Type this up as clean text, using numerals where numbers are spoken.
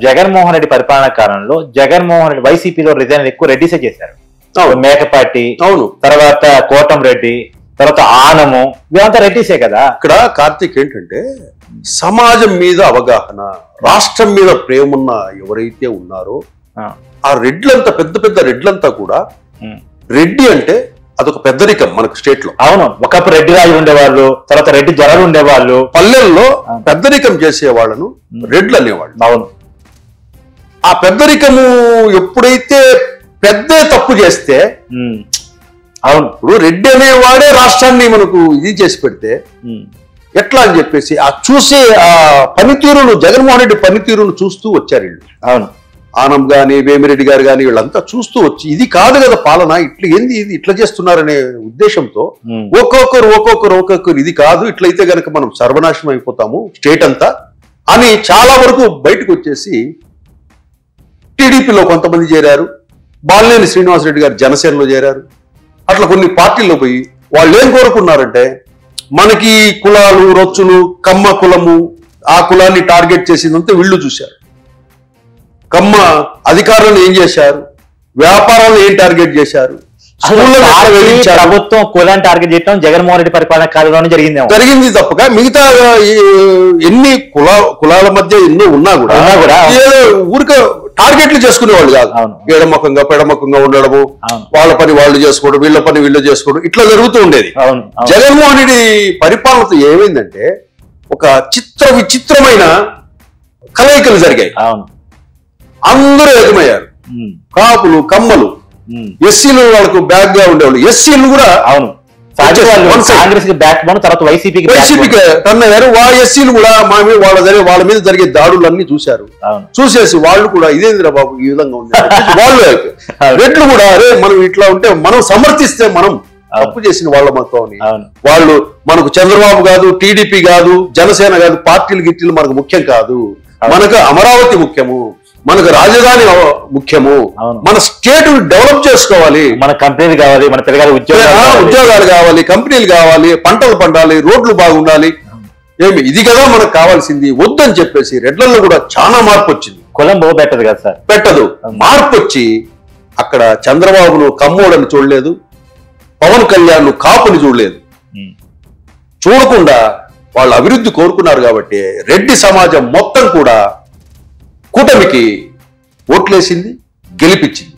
జగన్మోహన్ రెడ్డి పరిపాలన కాలంలో జగన్మోహన్ రెడ్డి వైసీపీలో రిజైన్ ఎక్కువ రెడ్డిసే చేశారు. మేకపాటి, అవును, తర్వాత కోటం రెడ్డి, తర్వాత ఆనము, ఇవంతా రెడ్డిసే కదా. ఇక్కడ కార్తీక్ ఏంటంటే సమాజం మీద అవగాహన, రాష్ట్రం మీద ప్రేమ ఉన్న ఎవరైతే ఉన్నారో ఆ రెడ్లంతా, పెద్ద పెద్ద రెడ్లంతా కూడా, రెడ్డి అంటే అదొక పెద్దరికం మనకు స్టేట్ లో. అవును, ఒకప్పుడు రెడ్డి రాజు ఉండేవాళ్ళు, తర్వాత రెడ్డి జొరలు ఉండేవాళ్ళు, పల్లెల్లో పెద్దరికం చేసే వాళ్ళను రెడ్లు అనేవాళ్ళు. అవును, ఆ పెద్దరికము ఎప్పుడైతే పెద్ద తప్పు చేస్తే, అవును, ఇప్పుడు రెడ్డి అనేవాడే రాష్ట్రాన్ని మనకు ఇది చేసి పెడితే ఎట్లా అని చెప్పేసి ఆ చూసే ఆ పనితీరును, జగన్మోహన్ రెడ్డి పనితీరును చూస్తూ వచ్చారు వీళ్ళు. అవును, ఆనం గాని వేమిరెడ్డి గారు గాని వీళ్ళంతా చూస్తూ వచ్చి ఇది కాదు కదా పాలన, ఇట్లా ఏంది ఇది ఇట్లా చేస్తున్నారనే ఉద్దేశంతో ఒక్కొక్కరు ఇది కాదు, ఇట్లయితే గనక మనం సర్వనాశనం అయిపోతాము స్టేట్ అంతా అని చాలా వరకు బయటకు వచ్చేసి టీడీపీలో కొంతమంది చేరారు, బాలినేని శ్రీనివాసరెడ్డి గారు జనసేనలో చేరారు. అట్లా కొన్ని పార్టీల్లో పోయి వాళ్ళు ఏం కోరుకున్నారంటే మనకి కులాలు, రొచ్చులు, కమ్మ కులము, ఆ కులాన్ని టార్గెట్ చేసిందంతా వీళ్ళు చూశారు. కమ్మ అధికారులను ఏం చేశారు, వ్యాపారాలను ఏం టార్గెట్ చేశారు, ప్రభుత్వం కులాన్ని టార్గెట్ చేయడం జగన్మోహన్ రెడ్డి పరిపాలన కాలంలోనే జరిగింది తప్పక మిగతా ఎన్ని కులాల మధ్య ఎన్నో ఉన్నా కూడా ఏదో ఊరిక టార్గెట్లు చేసుకునేవాళ్ళు కాదు. ఎడమకంగా పెడమకంగా ఉండడము, వాళ్ళ పని వాళ్ళు చేసుకోవడం, వీళ్ళ పని వీళ్ళు చేసుకోవడం, ఇట్లా జరుగుతూ ఉండేది. జగన్మోహన్ రెడ్డి పరిపాలనతో ఏమైందంటే ఒక విచిత్రమైన కలయికలు జరిగాయి. అందరూ ఏకమయ్యారు, కాపులు, కమ్మలు, ఎస్సీలు వాళ్ళకు బ్యాక్ గా ఉండేవాళ్ళు, ఎస్సీలు కూడా కాంగ్రెస్ కి బ్యాక్ బోన్, తర్వాత వైసీపీకి తన్నారు. ఎస్సీలు కూడా వాళ్ళ మీద జరిగే దాడులన్నీ చూశారు. చూసేసి వాళ్ళు కూడా ఇదేంద్రా బాబు ఈ విధంగా ఉంది వాళ్ళు రెడ్లు కూడా అరే మనం ఇట్లా ఉంటే మనం సమర్థిస్తే మనం తప్పు చేసిన వాళ్ళ మొత్తం వాళ్ళు మనకు చంద్రబాబు కాదు, టీడీపీ కాదు, జనసేన కాదు, పార్టీలు గిట్టీలు మనకు ముఖ్యం కాదు, మనకు అమరావతి ముఖ్యము, మనకు రాజధాని ముఖ్యము, మన స్టేట్ డెవలప్ చేసుకోవాలి, మన కంపెనీలు కావాలి, మన పిల్లగాలి ఉద్యోగాలు కావాలి, కంపెనీలు కావాలి, పంటలు పండాలి, రోడ్లు బాగుండాలి, ఏమి ఇది కదా మనకు కావాల్సింది వద్దని చెప్పేసి రెడ్లలో కూడా చాలా మార్పు వచ్చింది. కులం పెట్టదు కదా సార్, పెట్టదు. మార్పు వచ్చి అక్కడ చంద్రబాబును కమ్మోడని చూడలేదు, పవన్ కళ్యాణ్ కాపుని చూడలేదు. చూడకుండా వాళ్ళు అభివృద్ధి కోరుకున్నారు కాబట్టి రెడ్డి సమాజం మొత్తం కూడా కూటమికి ఓట్లేసింది, గెలిపించింది.